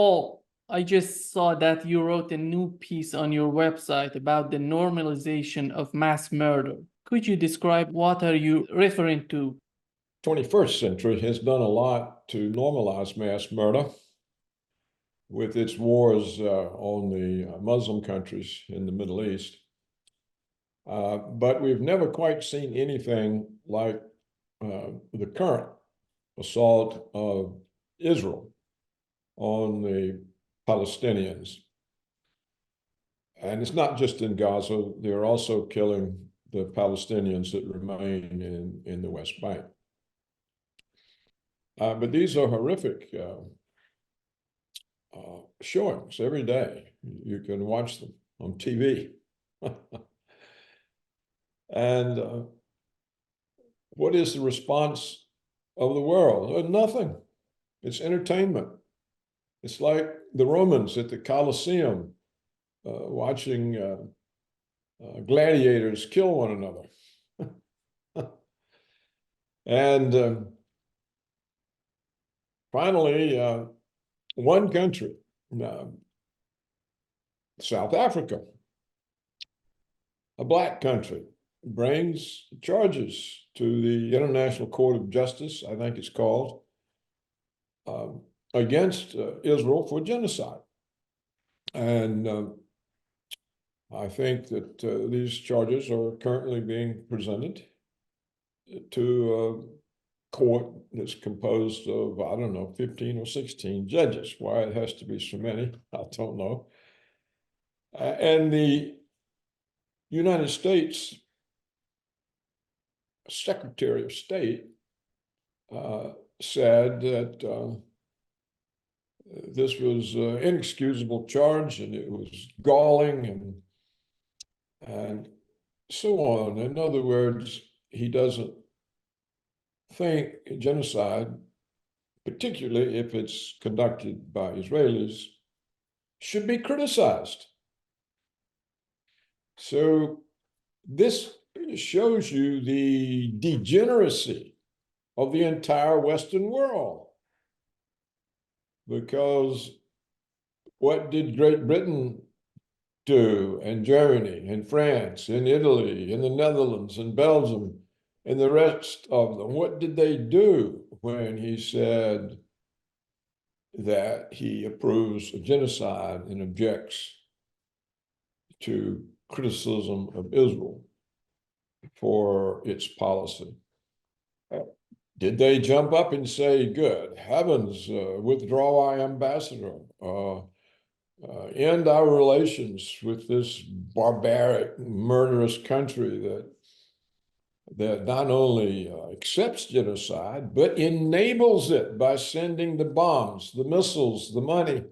Paul, I just saw that you wrote a new piece on your website about the normalization of mass murder. Could you describe what are you referring to? 21st century has done a lot to normalize mass murder with its wars on the Muslim countries in the Middle East. But we've never quite seen anything like the current assault of Israel on the Palestinians. And it's not just in Gaza, they're also killing the Palestinians that remain in the West Bank. But these are horrific showings every day. You can watch them on TV. And what is the response of the world? Nothing. It's entertainment. It's like the Romans at the Colosseum watching gladiators kill one another. And finally, one country, South Africa, a black country, brings charges to the International Court of Justice, I think it's called, against Israel for genocide. And I think that these charges are currently being presented to a court that's composed of, I don't know, 15 or 16 judges. Why it has to be so many, I don't know. And the United States Secretary of State said that this was an inexcusable charge and it was galling and so on. In other words, he doesn't think genocide, particularly if it's conducted by Israelis, should be criticized. So this shows you the degeneracy of the entire Western world. Because what did Great Britain do, and Germany, and France, and Italy, and the Netherlands, and Belgium, and the rest of them? What did they do when he said that he approves of genocide and objects to criticism of Israel for its policy? Did they jump up and say, good heavens, withdraw our ambassador, end our relations with this barbaric, murderous country that not only accepts genocide, but enables it by sending the bombs, the missiles, the money,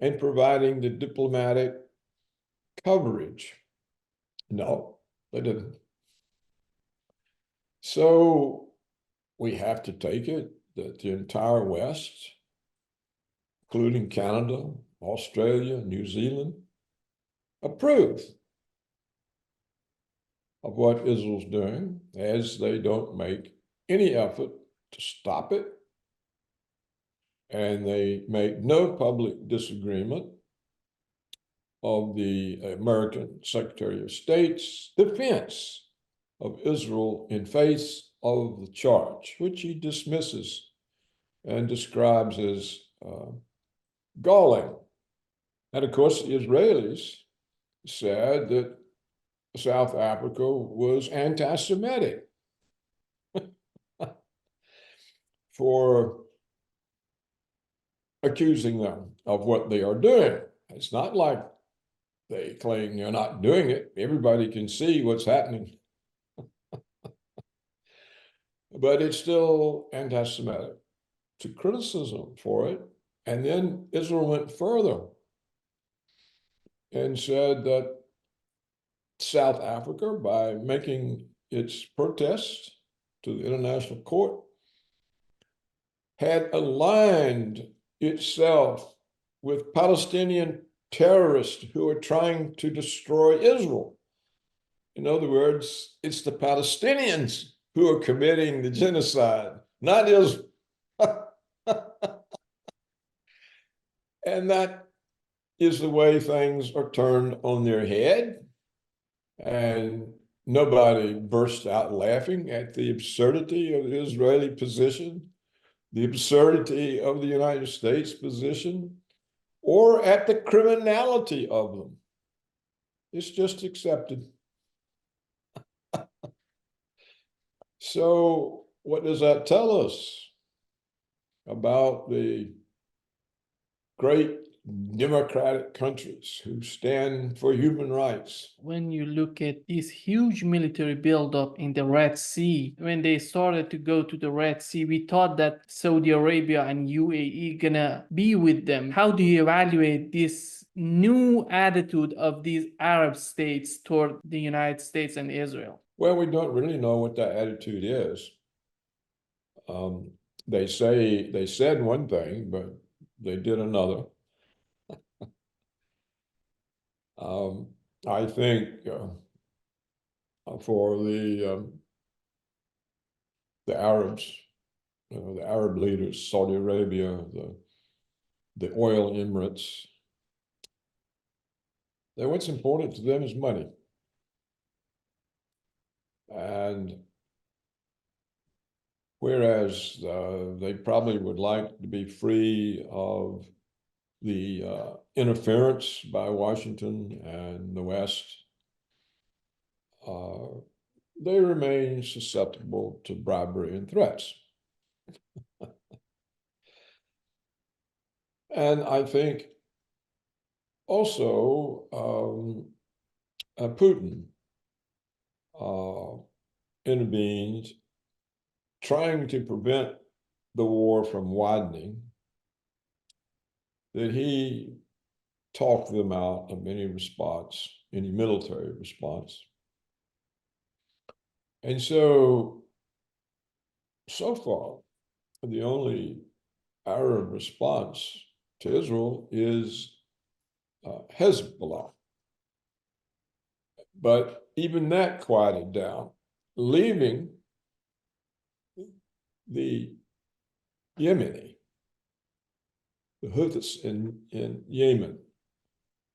and providing the diplomatic coverage? No, they didn't. So we have to take it that the entire West, including Canada, Australia, New Zealand, approve of what Israel's doing, as they don't make any effort to stop it, and they make no public disagreement of the American Secretary of State's defense of Israel in face of the charge, which he dismisses and describes as galling. And of course, the Israelis said that South Africa was anti-Semitic for accusing them of what they are doing. It's not like they claim they're not doing it. Everybody can see what's happening. But it's still anti-Semitic. It's a criticism for it. And then Israel went further and said that South Africa, by making its protests to the International Court, had aligned itself with Palestinian terrorists who are trying to destroy Israel. In other words, it's the Palestinians who are committing the genocide, not Israel. And that is the way things are turned on their head. And nobody burst out laughing at the absurdity of the Israeli position, the absurdity of the United States position, or at the criminality of them. It's just accepted. So what does that tell us about the great democratic countries who stand for human rights? When you look at this huge military buildup in the Red Sea, when they started to go to the Red Sea, we thought that Saudi Arabia and UAE gonna be with them. How do you evaluate this new attitude of these Arab states toward the United States and Israel? Well, we don't really know what that attitude is. They said one thing, but they did another. I think for the Arabs, the Arab leaders, Saudi Arabia, the oil emirates, that what's important to them is money. And whereas they probably would like to be free of the interference by Washington and the West, they remain susceptible to bribery and threats. And I think also Putin intervened, trying to prevent the war from widening, that he talked them out of any response, any military response. And so far, the only Arab response to Israel is Hezbollah. But even that quieted down, leaving the Yemeni, the Houthis in Yemen.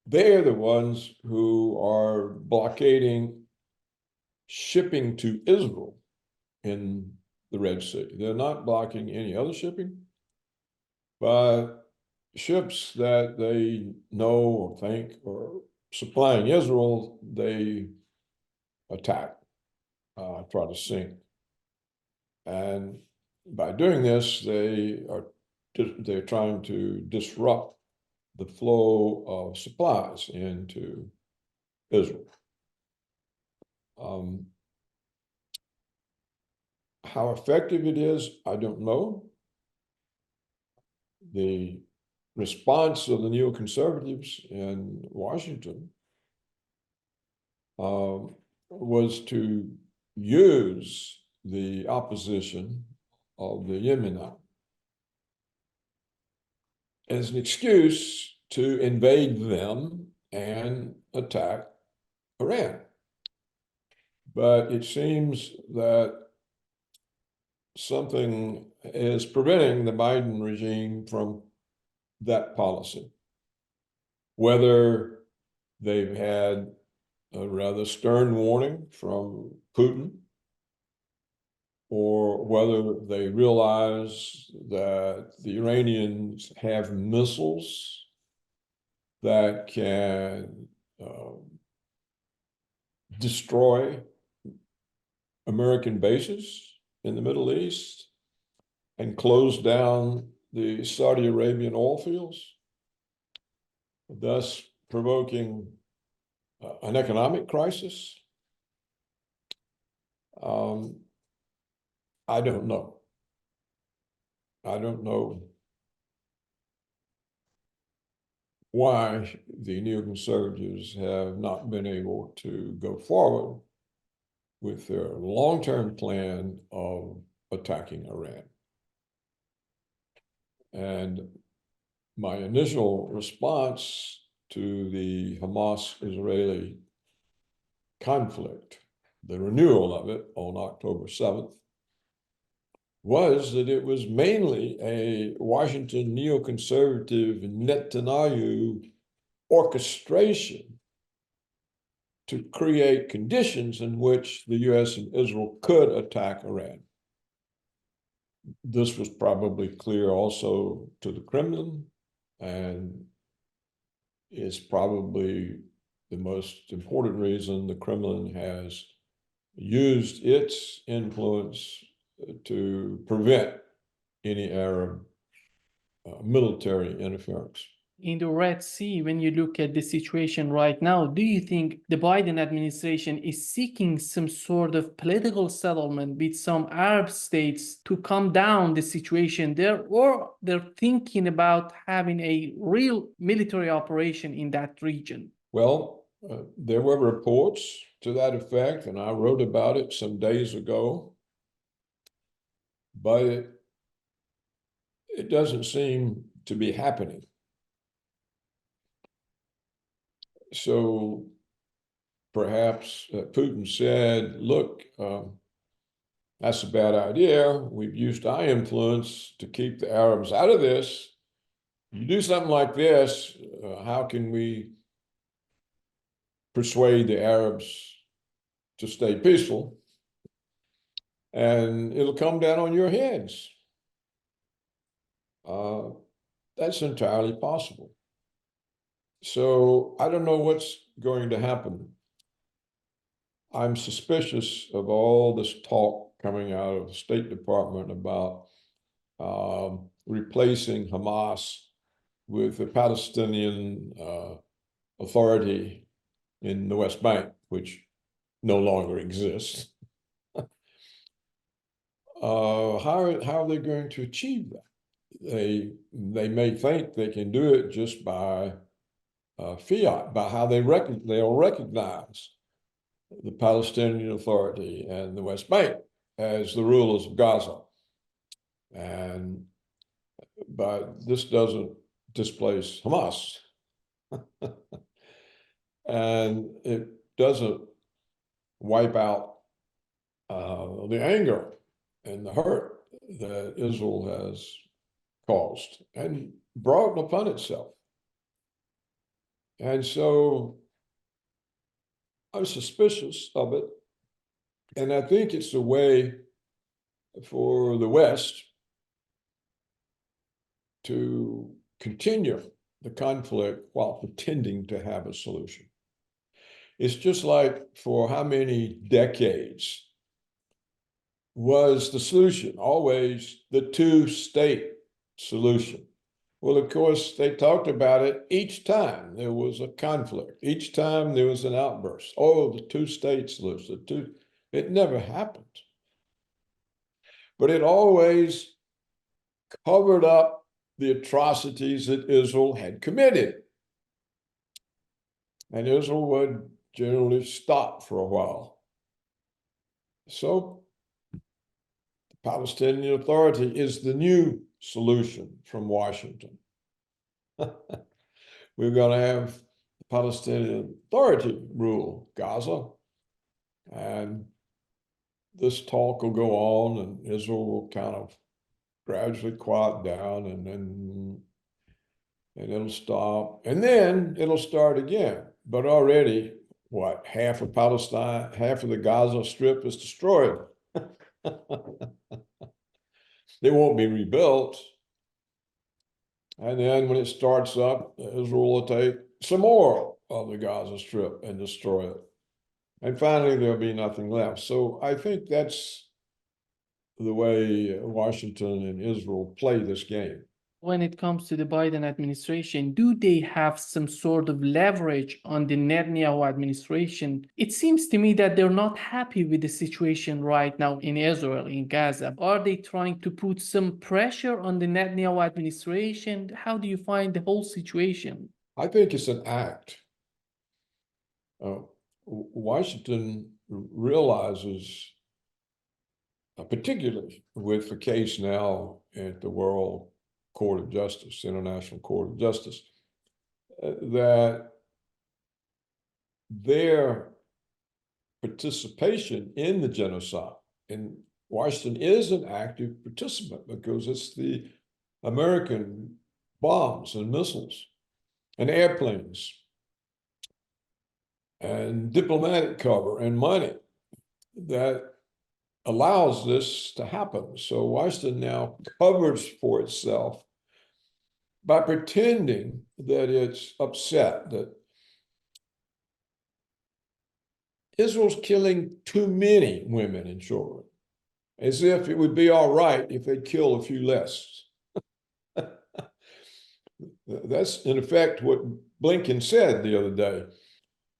They're the ones who are blockading shipping to Israel in the Red Sea. They're not blocking any other shipping, but ships that they know or think are supplying Israel, they attack, try to sink. And by doing this, they're trying to disrupt the flow of supplies into Israel. How effective it is, I don't know. The response of the neoconservatives in Washington was to use the opposition of the Yemenite as an excuse to invade them and attack Iran. But it seems that something is preventing the Biden regime from that policy. Whether they've had a rather stern warning from Putin, or whether they realize that the Iranians have missiles that can destroy American bases in the Middle East and close down the Saudi Arabian oil fields, thus provoking an economic crisis. I don't know. I don't know why the neoconservatives have not been able to go forward with their long-term plan of attacking Iran. And my initial response to the Hamas-Israeli conflict, the renewal of it on October 7th, was that it was mainly a Washington neoconservative Netanyahu orchestration to create conditions in which the US and Israel could attack Iran. This was probably clear also to the Kremlin, and is probably the most important reason the Kremlin has used its influence to prevent any Arab military interference. In the Red Sea, when you look at the situation right now, do you think the Biden administration is seeking some sort of political settlement with some Arab states to calm down the situation there, or they're thinking about having a real military operation in that region? Well, there were reports to that effect, and I wrote about it some days ago, but it doesn't seem to be happening. So perhaps Putin said, look, that's a bad idea. We've used our influence to keep the Arabs out of this. You do something like this, how can we persuade the Arabs to stay peaceful? And it'll come down on your heads. That's entirely possible. So I don't know what's going to happen. I'm suspicious of all this talk coming out of the State Department about replacing Hamas with the Palestinian Authority in the West Bank, which no longer exists. How are they going to achieve that? They may think they can do it just by fiat, by how they'll recognize the Palestinian Authority and the West Bank as the rulers of Gaza. But this doesn't displace Hamas. And it doesn't wipe out the anger and the hurt that Israel has caused and brought upon itself. And so I'm suspicious of it. And I think it's a way for the West to continue the conflict while pretending to have a solution. It's just like, for how many decades was the solution always the two-state solution? Well, of course, they talked about it each time there was a conflict, each time there was an outburst. Oh, the two-state solution, it never happened. But it always covered up the atrocities that Israel had committed. And Israel would generally stop for a while. So the Palestinian Authority is the new solution from Washington. We're going to have the Palestinian Authority rule Gaza, and this talk will go on, and Israel will kind of gradually quiet down, and it'll stop, and then it'll start again. But already, what, half of Palestine, half of the Gaza Strip is destroyed. They won't be rebuilt. And then when it starts up, Israel will take some more of the Gaza Strip and destroy it. And finally, there'll be nothing left. So I think that's the way Washington and Israel play this game. When it comes to the Biden administration, do they have some sort of leverage on the Netanyahu administration? It seems to me that they're not happy with the situation right now in Israel, in Gaza. Are they trying to put some pressure on the Netanyahu administration? How do you find the whole situation? I think it's an act. Washington realizes, particularly with the case now at the World Court of Justice, International Court of Justice, that their participation in the genocide, and Washington is an active participant because it's the American bombs and missiles and airplanes and diplomatic cover and money that allows this to happen. So Washington now covers for itself by pretending that it's upset that Israel's killing too many women and children, as if it would be all right if they'd kill a few less. That's in effect what Blinken said the other day.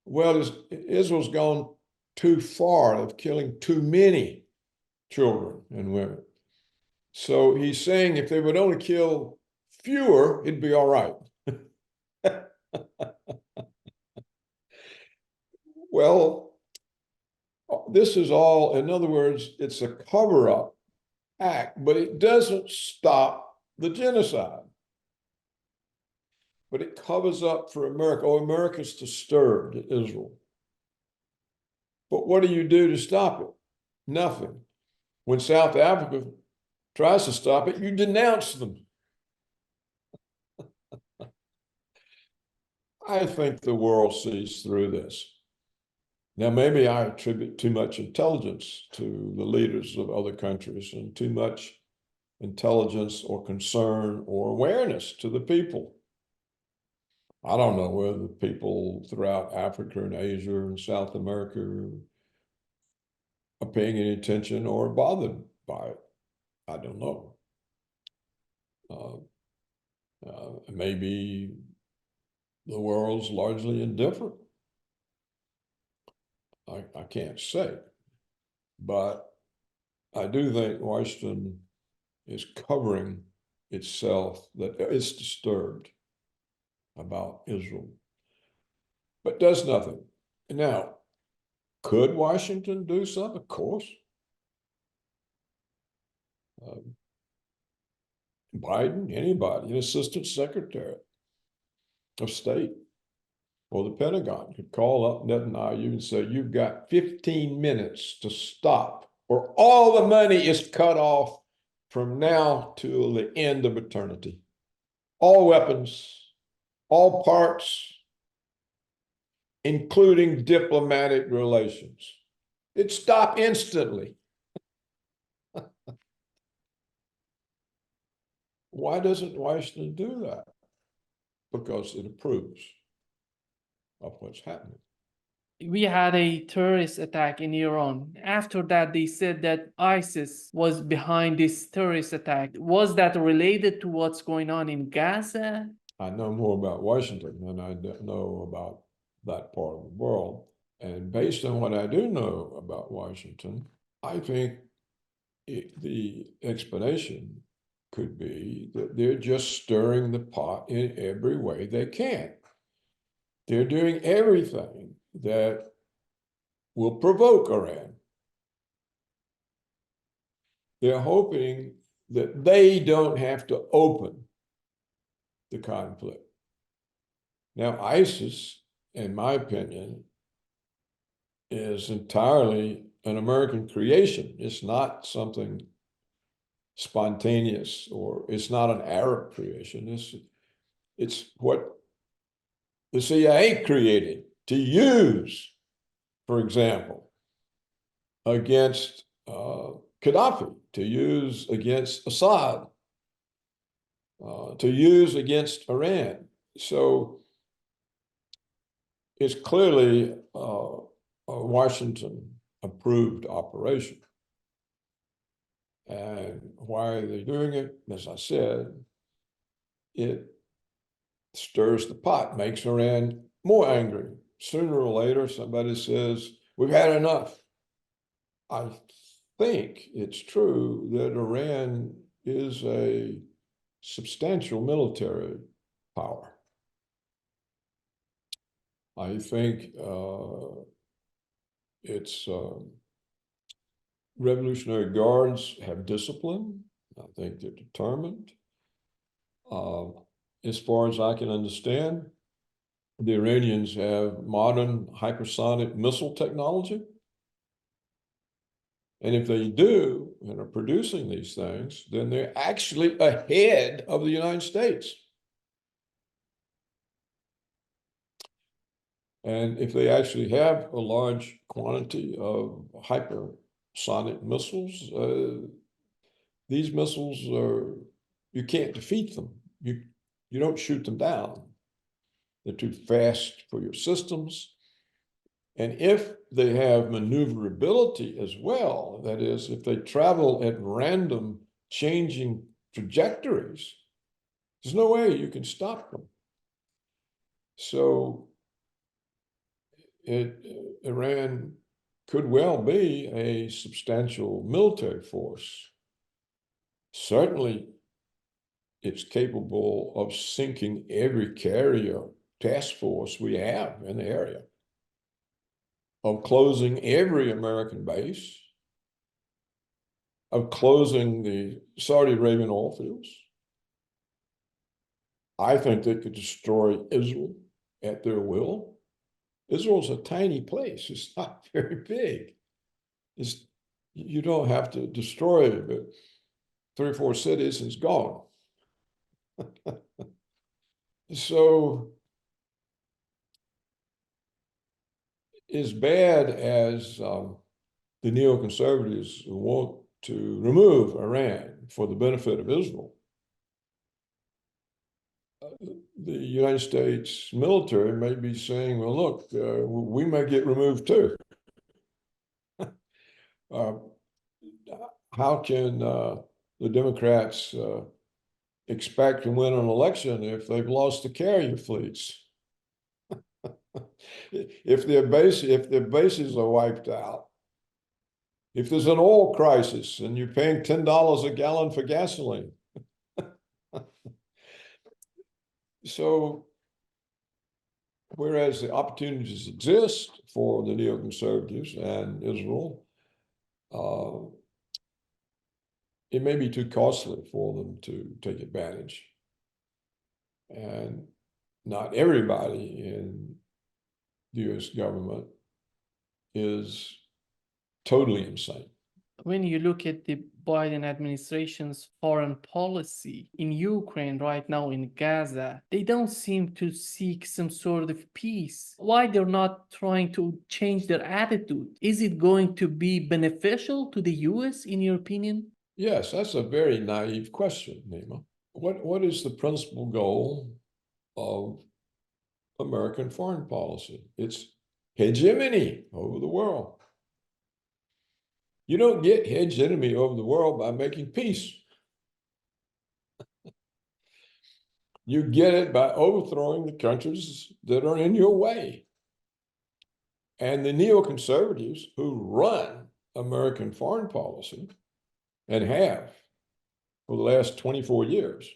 Well, Israel's gone too far of killing too many children and women. So he's saying if they would only kill fewer, it'd be all right. Well, this is all, in other words, it's a cover-up act, but it doesn't stop the genocide. But it covers up for America. Oh, America's disturbed at Israel. But what do you do to stop it? Nothing. When South Africa tries to stop it, you denounce them. I think the world sees through this. Now, maybe I attribute too much intelligence to the leaders of other countries and too much intelligence or concern or awareness to the people. I don't know whether the people throughout Africa and Asia and South America are paying any attention or bothered by it. I don't know. Maybe the world's largely indifferent. I can't say, but I do think Washington is covering itself that it's disturbed about Israel, but does nothing. Now, could Washington do something? Of course. Biden, anybody, an assistant secretary of state or the Pentagon could call up Netanyahu and say, you've got 15 minutes to stop, or all the money is cut off from now till the end of eternity. All weapons, all parts, including diplomatic relations. It'd stop instantly. Why doesn't Washington do that? Because it approves of what's happening. We had a terrorist attack in Iran. After that, they said that ISIS was behind this terrorist attack. Was that related to what's going on in Gaza? I know more about Washington than I know about that part of the world. And based on what I do know about Washington, I think the explanation could be that they're just stirring the pot in every way they can. They're doing everything that will provoke Iran. They're hoping that they don't have to open the conflict. Now, ISIS, in my opinion, is entirely an American creation. It's not something spontaneous, or it's not an Arab creation. It's what the CIA created to use, for example, against Gaddafi, to use against Assad, to use against Iran. So it's clearly a Washington-approved operation. And why are they doing it? As I said, it stirs the pot, makes Iran more angry. Sooner or later, somebody says, we've had enough. I think it's true that Iran is a substantial military power. I think its Revolutionary Guards have discipline. I think they're determined. As far as I can understand, the Iranians have modern hypersonic missile technology. And if they do and are producing these things, then they're actually ahead of the United States. And if they actually have a large quantity of hypersonic missiles, these missiles you can't defeat them. You don't shoot them down. They're too fast for your systems. And if they have maneuverability as well, that is, if they travel at random changing trajectories, there's no way you can stop them. So Iran could well be a substantial military force. Certainly, it's capable of sinking every carrier task force we have in the area, of closing every American base, of closing the Saudi Arabian oil fields. I think they could destroy Israel at their will. Israel's a tiny place. It's not very big. You don't have to destroy it, but 3 or 4 cities is gone. So as bad as the neoconservatives want to remove Iran for the benefit of Israel, the United States military may be saying, well, look, we may get removed too. How can the Democrats expect to win an election if they've lost the carrier fleets? If their bases are wiped out, if there's an oil crisis and you're paying $10 a gallon for gasoline. So whereas the opportunities exist for the neoconservatives and Israel, it may be too costly for them to take advantage. And not everybody in the US government is totally insane. When you look at the Biden administration's foreign policy in Ukraine right now, in Gaza, they don't seem to seek some sort of peace. Why they're not trying to change their attitude? Is it going to be beneficial to the US, in your opinion? Yes, that's a very naive question, Nima. What is the principal goal of American foreign policy? It's hegemony over the world. You don't get hegemony over the world by making peace. You get it by overthrowing the countries that are in your way. And the neoconservatives who run American foreign policy and have for the last 24 years,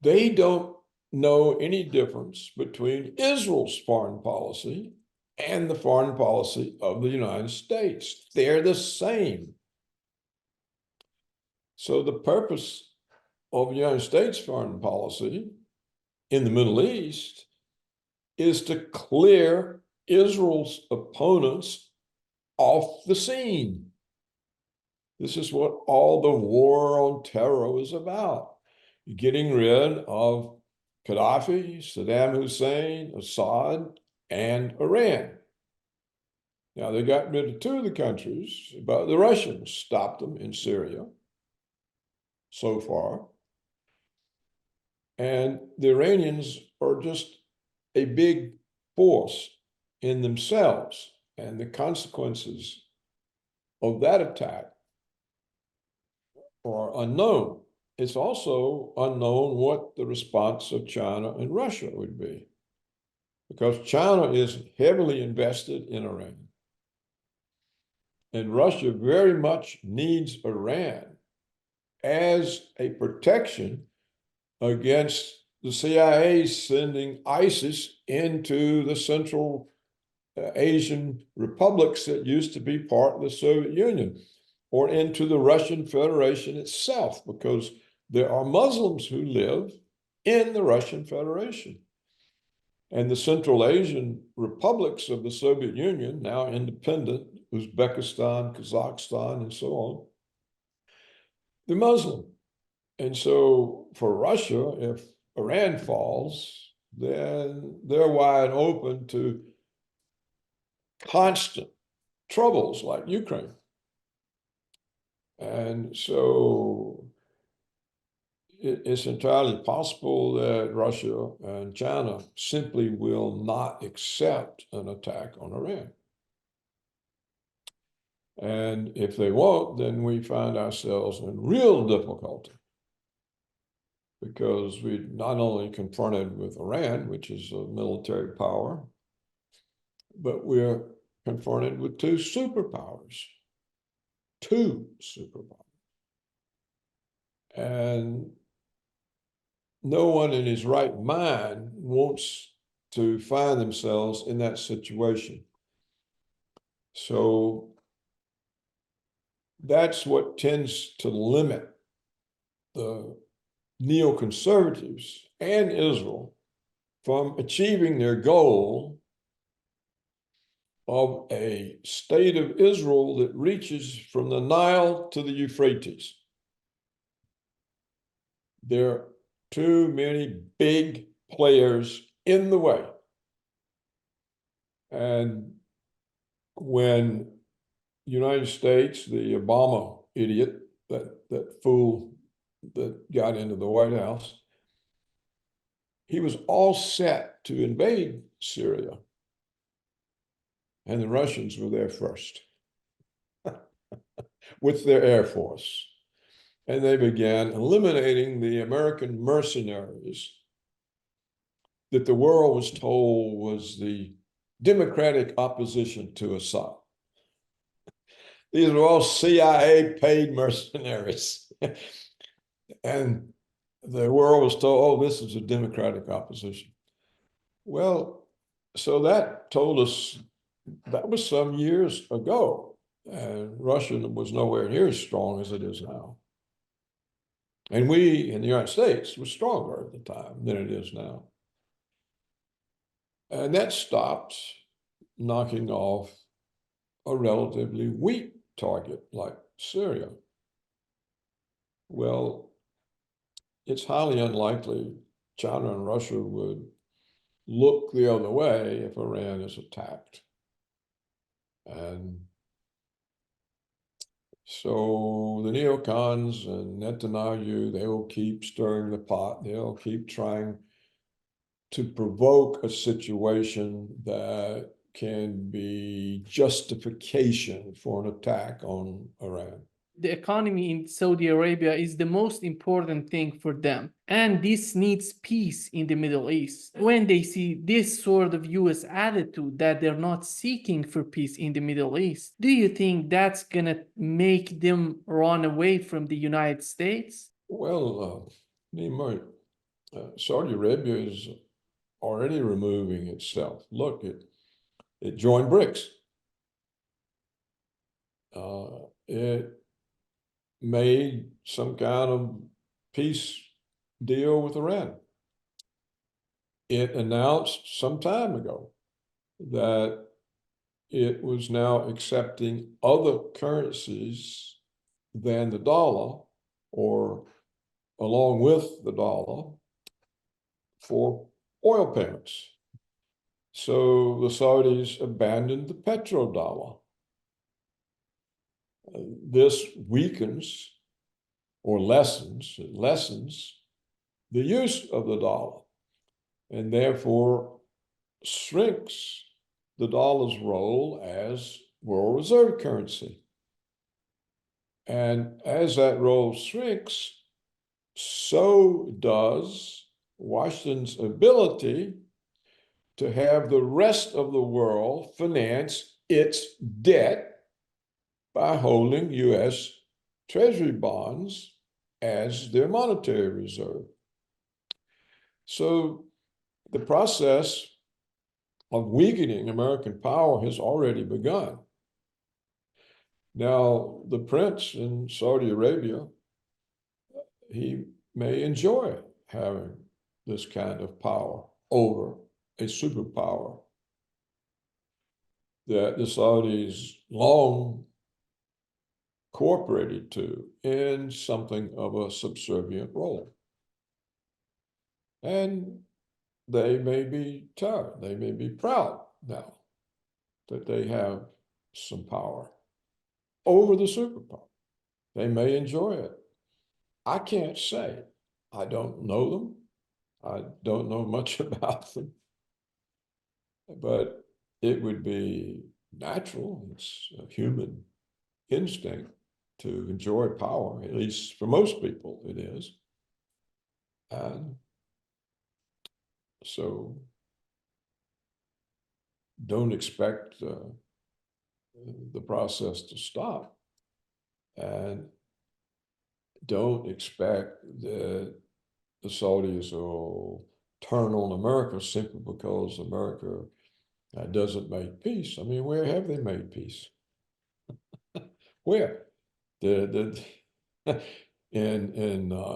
they don't know any difference between Israel's foreign policy and the foreign policy of the United States. They're the same. So the purpose of the United States foreign policy in the Middle East is to clear Israel's opponents off the scene. This is what all the war on terror is about. Getting rid of Gaddafi, Saddam Hussein, Assad, and Iran. Now, they got rid of 2 of the countries, but the Russians stopped them in Syria so far. And the Iranians are just a big force in themselves, and the consequences of that attack are unknown. It's also unknown what the response of China and Russia would be, because China is heavily invested in Iran. And Russia very much needs Iran as a protection against the CIA sending ISIS into the Central Asian republics that used to be part of the Soviet Union, or into the Russian Federation itself, because there are Muslims who live in the Russian Federation. And the Central Asian republics of the Soviet Union, now independent Uzbekistan, Kazakhstan, and so on, they're Muslim. And so for Russia, if Iran falls, then they're wide open to constant troubles like Ukraine. And so it's entirely possible that Russia and China simply will not accept an attack on Iran. And if they won't, then we find ourselves in real difficulty, because we're not only confronted with Iran, which is a military power, but we're confronted with two superpowers. And no one in his right mind wants to find themselves in that situation. So that's what tends to limit the neoconservatives and Israel from achieving their goal of a state of Israel that reaches from the Nile to the Euphrates. There are too many big players in the way. And when United States, the Obama idiot, that fool that got into the White House, he was all set to invade Syria. And the Russians were there first with their Air Force. And they began eliminating the American mercenaries that the world was told was the democratic opposition to Assad. These were all CIA-paid mercenaries. And the world was told, oh, this is a democratic opposition. Well, so that told us, that was some years ago. And Russia was nowhere near as strong as it is now. And we in the United States were stronger at the time than it is now. And that stopped knocking off a relatively weak target like Syria. Well, it's highly unlikely China and Russia would look the other way if Iran is attacked. And so the neocons and Netanyahu, they will keep stirring the pot. They'll keep trying to provoke a situation that can be justification for an attack on Iran. The economy in Saudi Arabia is the most important thing for them. And this needs peace in the Middle East. When they see this sort of US attitude that they're not seeking for peace in the Middle East, do you think that's gonna make them run away from the United States? Well, Nima, Saudi Arabia is already removing itself. Look, it joined BRICS. It made some kind of peace deal with Iran. It announced some time ago that it was now accepting other currencies than the dollar, or along with the dollar, for oil payments. So the Saudis abandoned the petrodollar. This weakens or lessens the use of the dollar, and therefore shrinks the dollar's role as world reserve currency. And as that role shrinks, so does Washington's ability to have the rest of the world finance its debt by holding US Treasury bonds as their monetary reserve. So the process of weakening American power has already begun. Now, the prince in Saudi Arabia, he may enjoy having this kind of power over a superpower. that the Saudis long cooperated to in something of a subservient role. And they may be tired, they may be proud now that they have some power over the superpower. They may enjoy it. I can't say. I don't know them. I don't know much about them. But it would be natural, it's a human instinct to enjoy power, at least for most people it is. And so don't expect the process to stop. And don't expect that the Saudis will turn on America simply because America doesn't make peace. I mean, where have they made peace? Where? In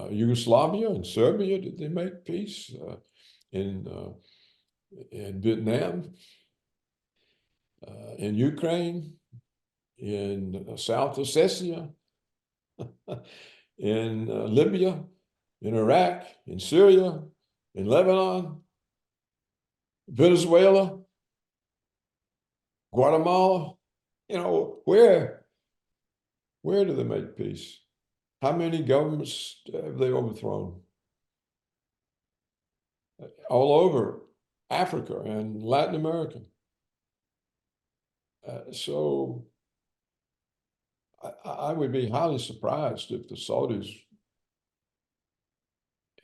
Yugoslavia and Serbia, did they make peace? In Vietnam, in Ukraine, in South Ossetia, in Libya, in Iraq, in Syria, in Lebanon, Venezuela, Guatemala. You know, where do they make peace? How many governments have they overthrown? All over Africa and Latin America. So I would be highly surprised if the Saudis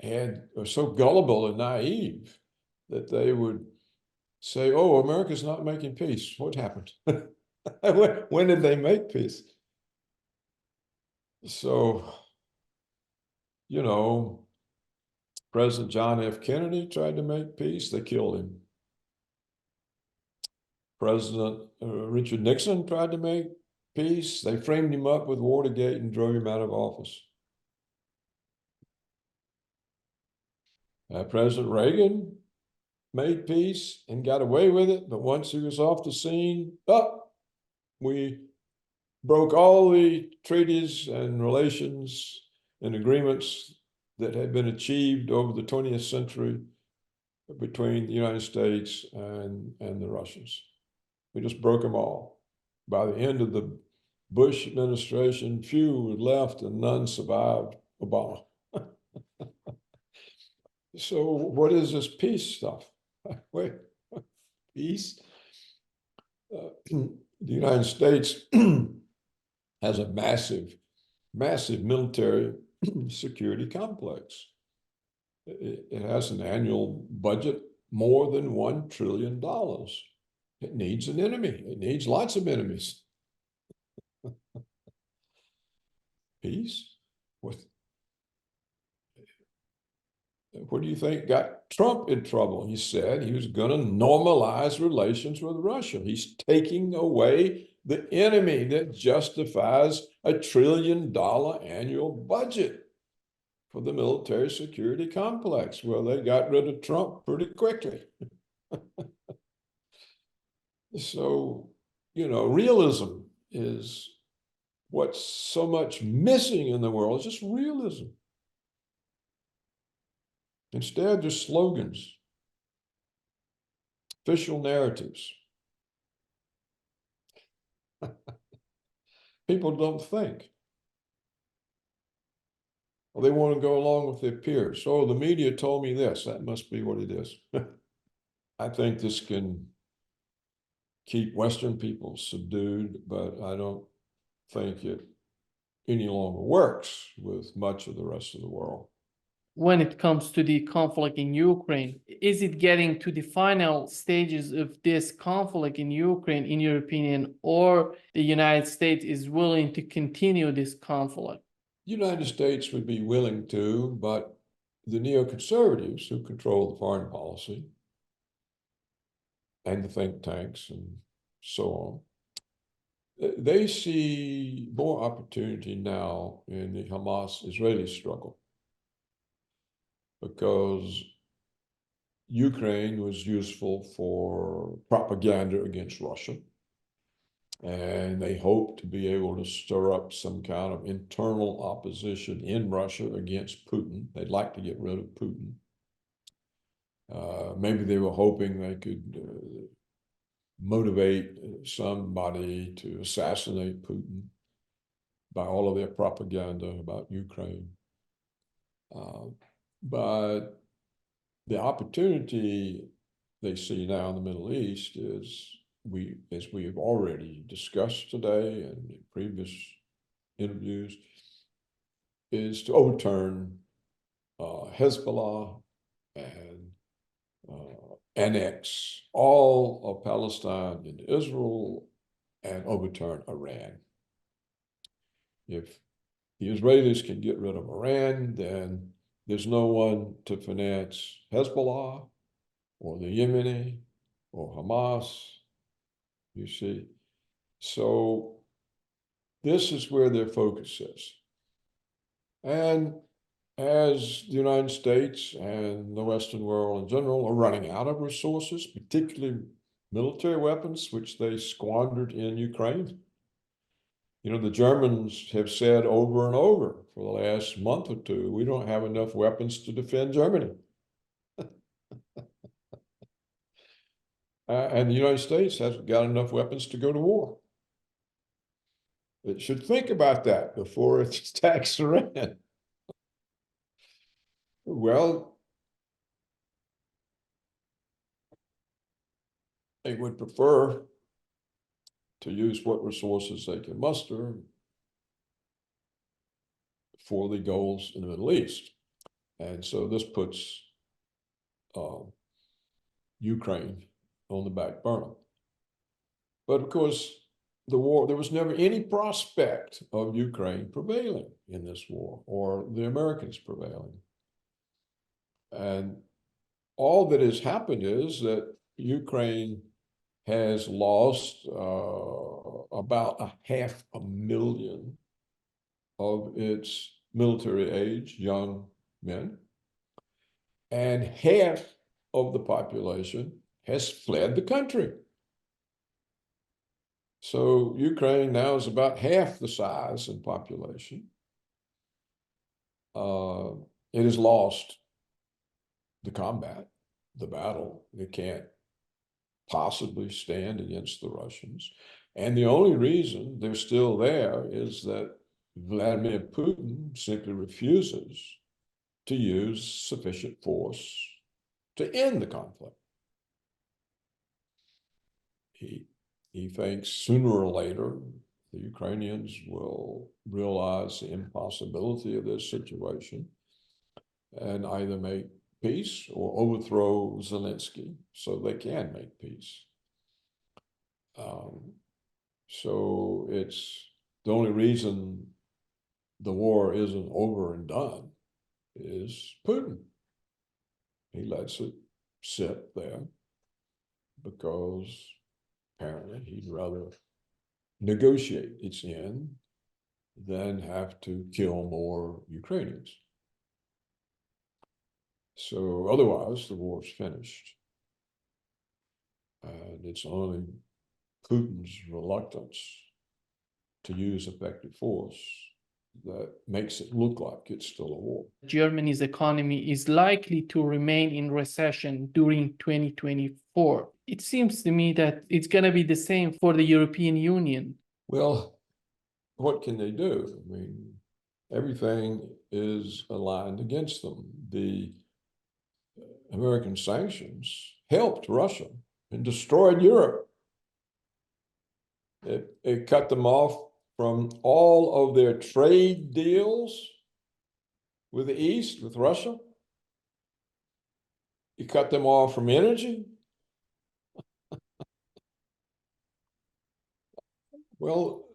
are so gullible and naive that they would say, oh, America's not making peace. What happened? When did they make peace? So, you know, President John F. Kennedy tried to make peace. They killed him. President Richard Nixon tried to make peace. They framed him up with Watergate and drove him out of office. President Reagan made peace and got away with it, but once he was off the scene, we broke all the treaties and relations and agreements that had been achieved over the 20th century between the United States and the Russians. We just broke them all. By the end of the Bush administration, few were left and none survived Obama. So what is this peace stuff? Wait, peace? The United States has a massive military security complex. It has an annual budget more than $1 trillion. It needs an enemy. It needs lots of enemies. Peace? What do you think got Trump in trouble? He said he was going to normalize relations with Russia. He's taking away the enemy that justifies a $1 trillion annual budget for the military security complex. Well, they got rid of Trump pretty quickly. So, you know, realism is what's so much missing in the world. It's just realism. Instead, just slogans, official narratives. People don't think. Well, they want to go along with their peers. So the media told me this. That must be what it is. I think this can keep Western people subdued, but I don't think it any longer works with much of the rest of the world. When it comes to the conflict in Ukraine, is it getting to the final stages of this conflict in Ukraine, in your opinion, or the United States is willing to continue this conflict? The United States would be willing to, but the neoconservatives who control the foreign policy and the think tanks and so on, they see more opportunity now in the Hamas-Israeli struggle, because Ukraine was useful for propaganda against Russia. And they hope to be able to stir up some kind of internal opposition in Russia against Putin. They'd like to get rid of Putin. Maybe they were hoping they could motivate somebody to assassinate Putin by all of their propaganda about Ukraine. But the opportunity they see now in the Middle East is, as we have already discussed today and in previous interviews, is to overturn Hezbollah and annex all of Palestine into Israel and overturn Iran. If the Israelis can get rid of Iran, then there's no one to finance Hezbollah or the Yemeni or Hamas, you see. So this is where their focus is. And as the United States and the Western world in general are running out of resources, particularly military weapons, which they squandered in Ukraine. You know, the Germans have said over and over for the last month or two, we don't have enough weapons to defend Germany. And the United States hasn't got enough weapons to go to war. It should think about that before it attacks Iran. Well, they would prefer to use what resources they can muster for the goals in the Middle East. And so this puts Ukraine on the back burner. But of course, the war, there was never any prospect of Ukraine prevailing in this war or the Americans prevailing. And all that has happened is that Ukraine has lost about 500,000 of its military age young men, and half of the population has fled the country. So Ukraine now is about half the size in population. It has lost the combat, the battle. It can't possibly stand against the Russians. And the only reason they're still there is that Vladimir Putin simply refuses to use sufficient force to end the conflict. He thinks sooner or later the Ukrainians will realize the impossibility of this situation and either make peace or overthrow Zelensky so they can make peace. So it's the only reason the war isn't over and done is Putin. He lets it sit there because apparently he'd rather negotiate its end than have to kill more Ukrainians. So otherwise, the war's finished. And it's only Putin's reluctance to use effective force that makes it look like it's still a war. Germany's economy is likely to remain in recession during 2024. It seems to me that it's going to be the same for the European Union. Well, what can they do? I mean, everything is aligned against them. The American sanctions helped Russia and destroyed Europe. It cut them off from all of their trade deals with the East, with Russia. It cut them off from energy. Well,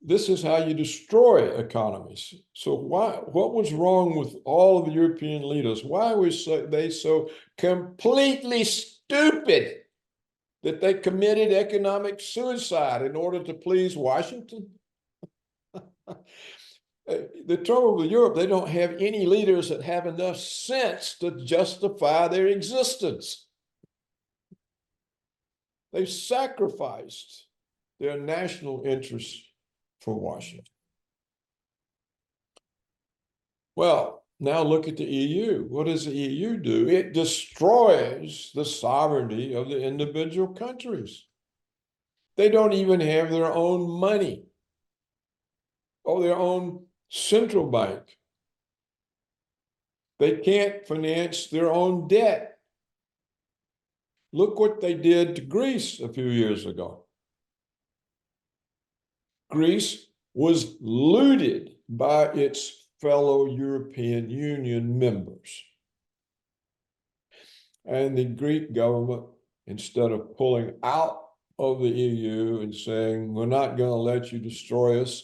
this is how you destroy economies. So what was wrong with all of the European leaders? Why were they so completely stupid that they committed economic suicide in order to please Washington? The trouble with Europe, they don't have any leaders that have enough sense to justify their existence. They've sacrificed their national interests for Washington. Well, now look at the EU. What does the EU do? It destroys the sovereignty of the individual countries. They don't even have their own money or their own central bank. They can't finance their own debt. Look what they did to Greece a few years ago. Greece was looted by its fellow European Union members. And the Greek government, instead of pulling out of the EU and saying, we're not going to let you destroy us,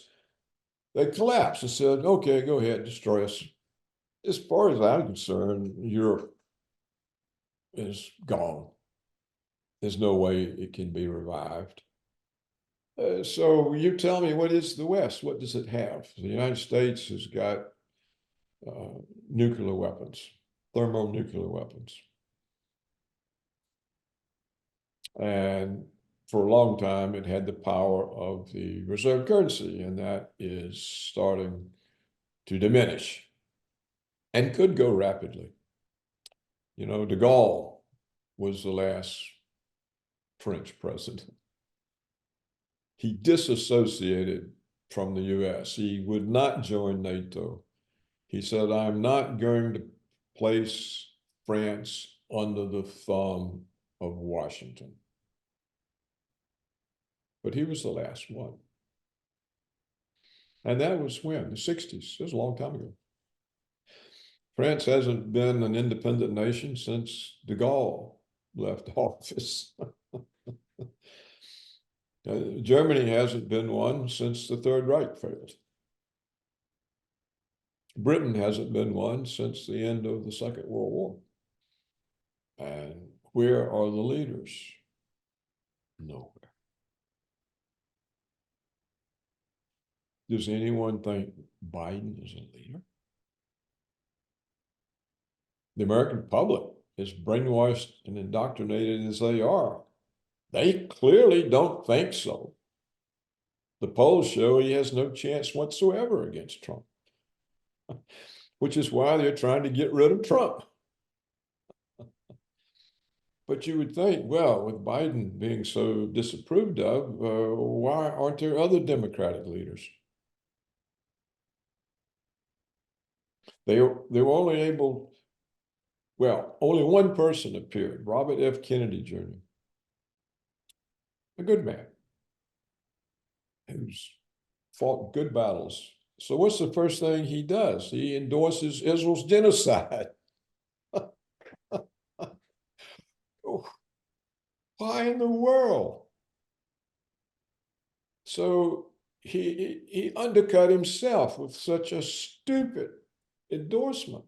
they collapsed and said, okay, go ahead, destroy us. As far as I'm concerned, Europe is gone. There's no way it can be revived. So you tell me, what is the West? What does it have? The United States has got nuclear weapons, thermonuclear weapons. And for a long time, it had the power of the reserve currency, and that is starting to diminish and could go rapidly. You know, de Gaulle was the last French president. He disassociated from the US. He would not join NATO. He said, I'm not going to place France under the thumb of Washington. But he was the last one. And that was when? The 60s. It was a long time ago. France hasn't been an independent nation since de Gaulle left office. Germany hasn't been one since the Third Reich failed. Britain hasn't been one since the end of the Second World War. And where are the leaders? Nowhere. Does anyone think Biden is a leader? The American public, as brainwashed and indoctrinated as they are, they clearly don't think so. The polls show he has no chance whatsoever against Trump, which is why they're trying to get rid of Trump. But you would think, well, with Biden being so disapproved of, why aren't there other Democratic leaders? They were only able, well, only one person appeared, Robert F. Kennedy Jr., a good man who's fought good battles. So what's the first thing he does? He endorses Israel's genocide. Why in the world? So he undercut himself with such a stupid endorsement.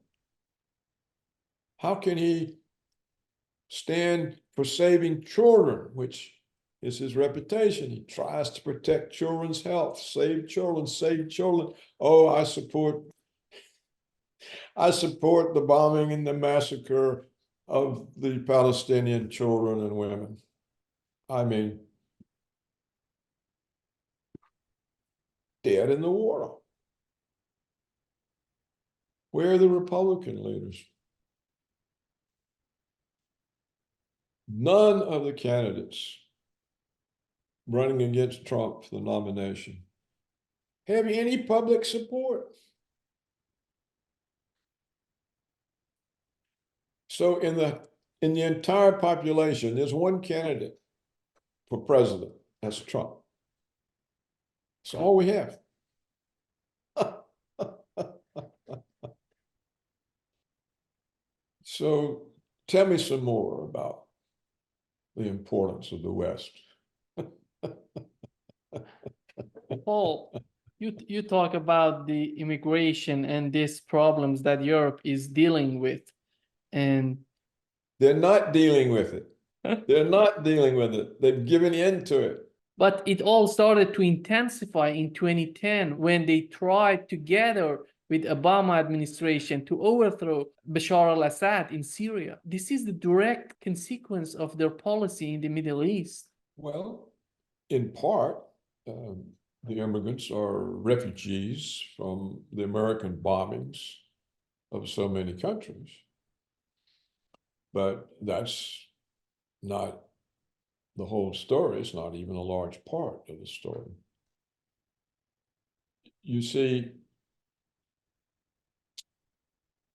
How can he stand for saving children, which is his reputation? He tries to protect children's health, save children, save children. Oh, I support the bombing and the massacre of the Palestinian children and women. I mean, dead in the water. Where are the Republican leaders? None of the candidates running against Trump for the nomination have any public support. So in the entire population, there's one candidate for president. That's Trump. That's all we have. So tell me some more about the importance of the West. Paul, you talk about the immigration and these problems that Europe is dealing with, and they're not dealing with it. They're not dealing with it. They've given in to it. But it all started to intensify in 2010 when they tried together with Obama administration to overthrow Bashar al-Assad in Syria. This is the direct consequence of their policy in the Middle East. Well, in part, the immigrants are refugees from the American bombings of so many countries. But that's not the whole story. It's not even a large part of the story. You see,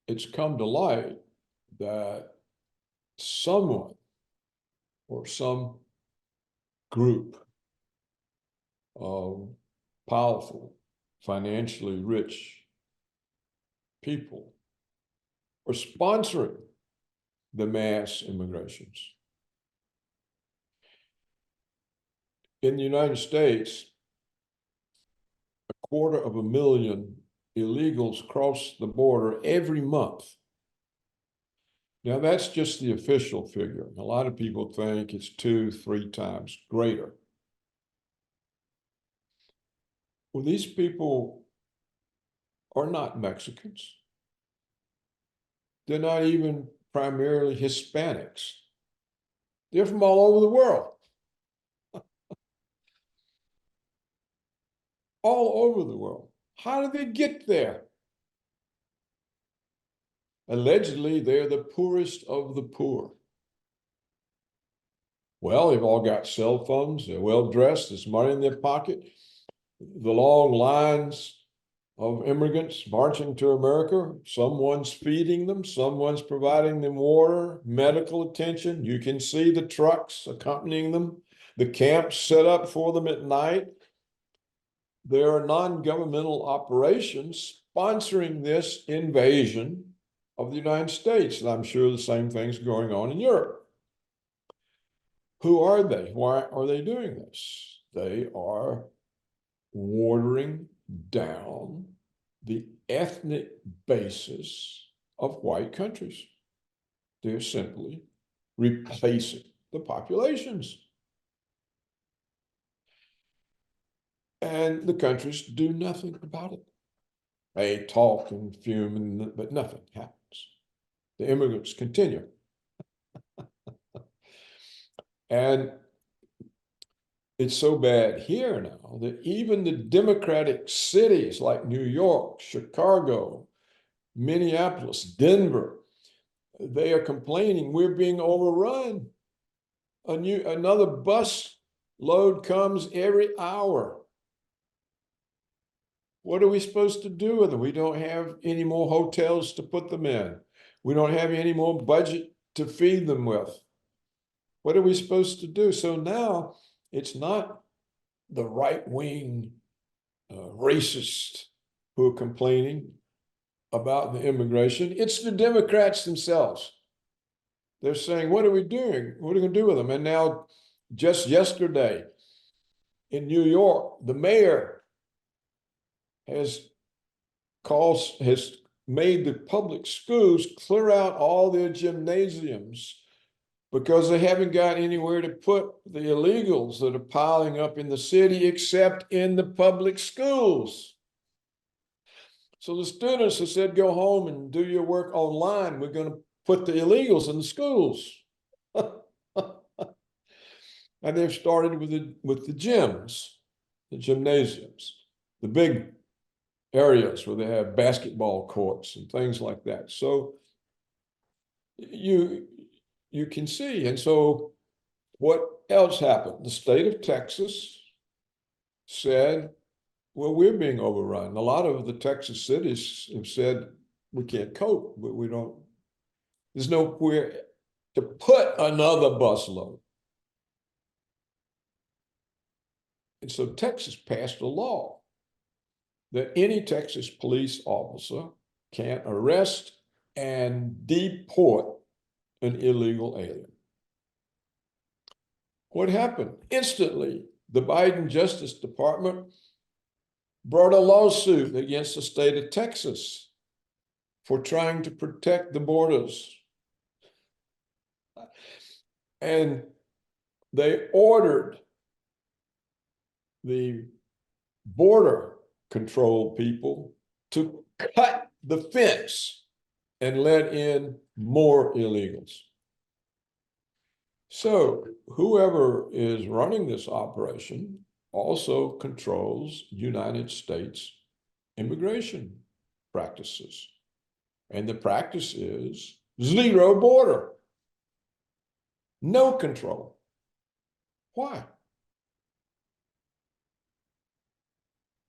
it's come to light that someone or some group of powerful, financially rich people are sponsoring the mass immigrations. In the United States, 250,000 illegals cross the border every month. Now, that's just the official figure. A lot of people think it's 2-3 times greater. Well, these people are not Mexicans. They're not even primarily Hispanics. They're from all over the world. All over the world. How did they get there? Allegedly, they're the poorest of the poor. Well, they've all got cell phones, they're well-dressed, there's money in their pocket. The long lines of immigrants marching to America, someone's feeding them, someone's providing them water, medical attention. You can see the trucks accompanying them, the camps set up for them at night. There are non-governmental operations sponsoring this invasion of the United States, and I'm sure the same thing's going on in Europe. Who are they? Why are they doing this? They are watering down the ethnic basis of white countries. They're simply replacing the populations. And the countries do nothing about it. They talk and fume, but nothing happens. The immigrants continue. And it's so bad here now that even the democratic cities like New York, Chicago, Minneapolis, Denver, they are complaining we're being overrun. Another bus load comes every hour. What are we supposed to do with them? We don't have any more hotels to put them in. We don't have any more budget to feed them with. What are we supposed to do? So now it's not the right-wing racists who are complaining about the immigration. It's the Democrats themselves. They're saying, what are we doing? What are we going to do with them? And now, just yesterday in New York, the mayor has made the public schools clear out all their gymnasiums because they haven't got anywhere to put the illegals that are piling up in the city except in the public schools. So the students have said, go home and do your work online. We're going to put the illegals in the schools. And they've started with the gyms, the gymnasiums, the big areas where they have basketball courts and things like that. So you can see. And so what else happened? The state of Texas said, well, we're being overrun. A lot of the Texas cities have said, we can't cope, but there's nowhere to put another busload. And so Texas passed a law that any Texas police officer can arrest and deport an illegal alien. What happened? Instantly, the Biden Justice Department brought a lawsuit against the state of Texas for trying to protect the borders. And they ordered the border control people to cut the fence and let in more illegals. So whoever is running this operation also controls United States immigration practices. And the practice is zero border, no control. Why?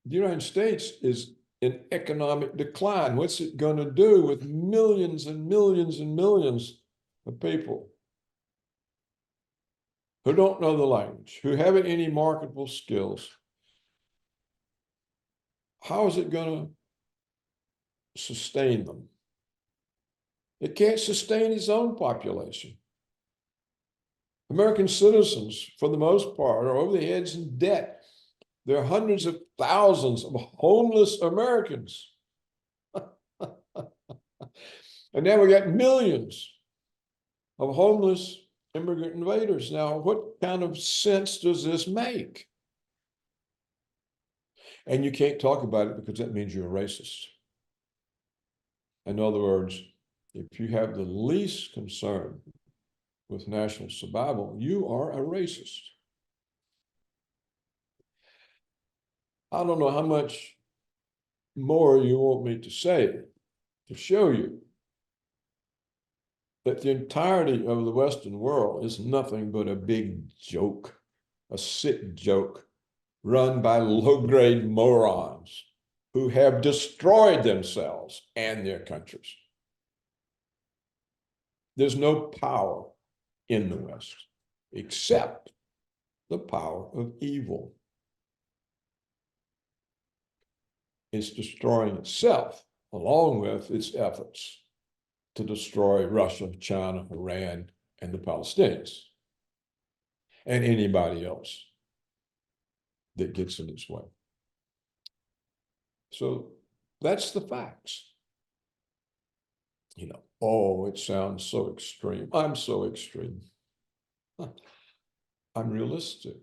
The United States is in economic decline. What's it going to do with millions and millions and millions of people who don't know the language, who haven't any marketable skills? How is it going to sustain them? It can't sustain its own population. American citizens, for the most part, are over their heads in debt. There are hundreds of thousands of homeless Americans. And now we got millions of homeless immigrant invaders. Now, what kind of sense does this make? And you can't talk about it because that means you're a racist. In other words, if you have the least concern with national survival, you are a racist. I don't know how much more you want me to say to show you that the entirety of the Western world is nothing but a big joke, a sick joke run by low-grade morons who have destroyed themselves and their countries. There's no power in the West except the power of evil. It's destroying itself along with its efforts to destroy Russia, China, Iran, and the Palestinians, and anybody else that gets in its way. So that's the facts. You know, oh, it sounds so extreme. I'm so extreme. I'm realistic.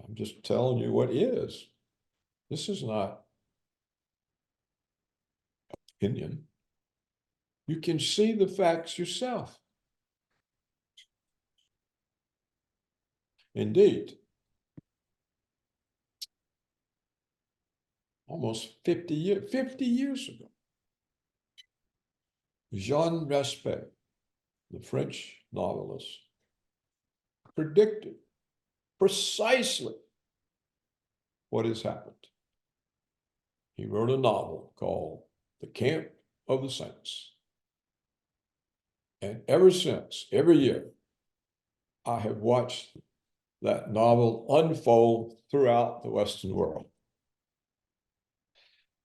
I'm just telling you what is. This is not opinion. You can see the facts yourself. Indeed, almost 50 years ago, Jean Raspail, the French novelist, predicted precisely what has happened. He wrote a novel called The Camp of the Saints. And ever since, every year, I have watched that novel unfold throughout the Western world.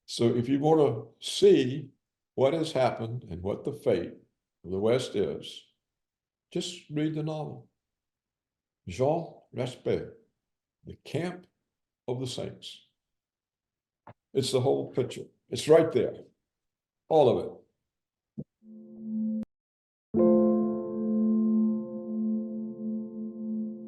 So if you want to see what has happened and what the fate of the West is, just read the novel. Jean Raspail, The Camp of the Saints. It's the whole picture. It's right there, all of it.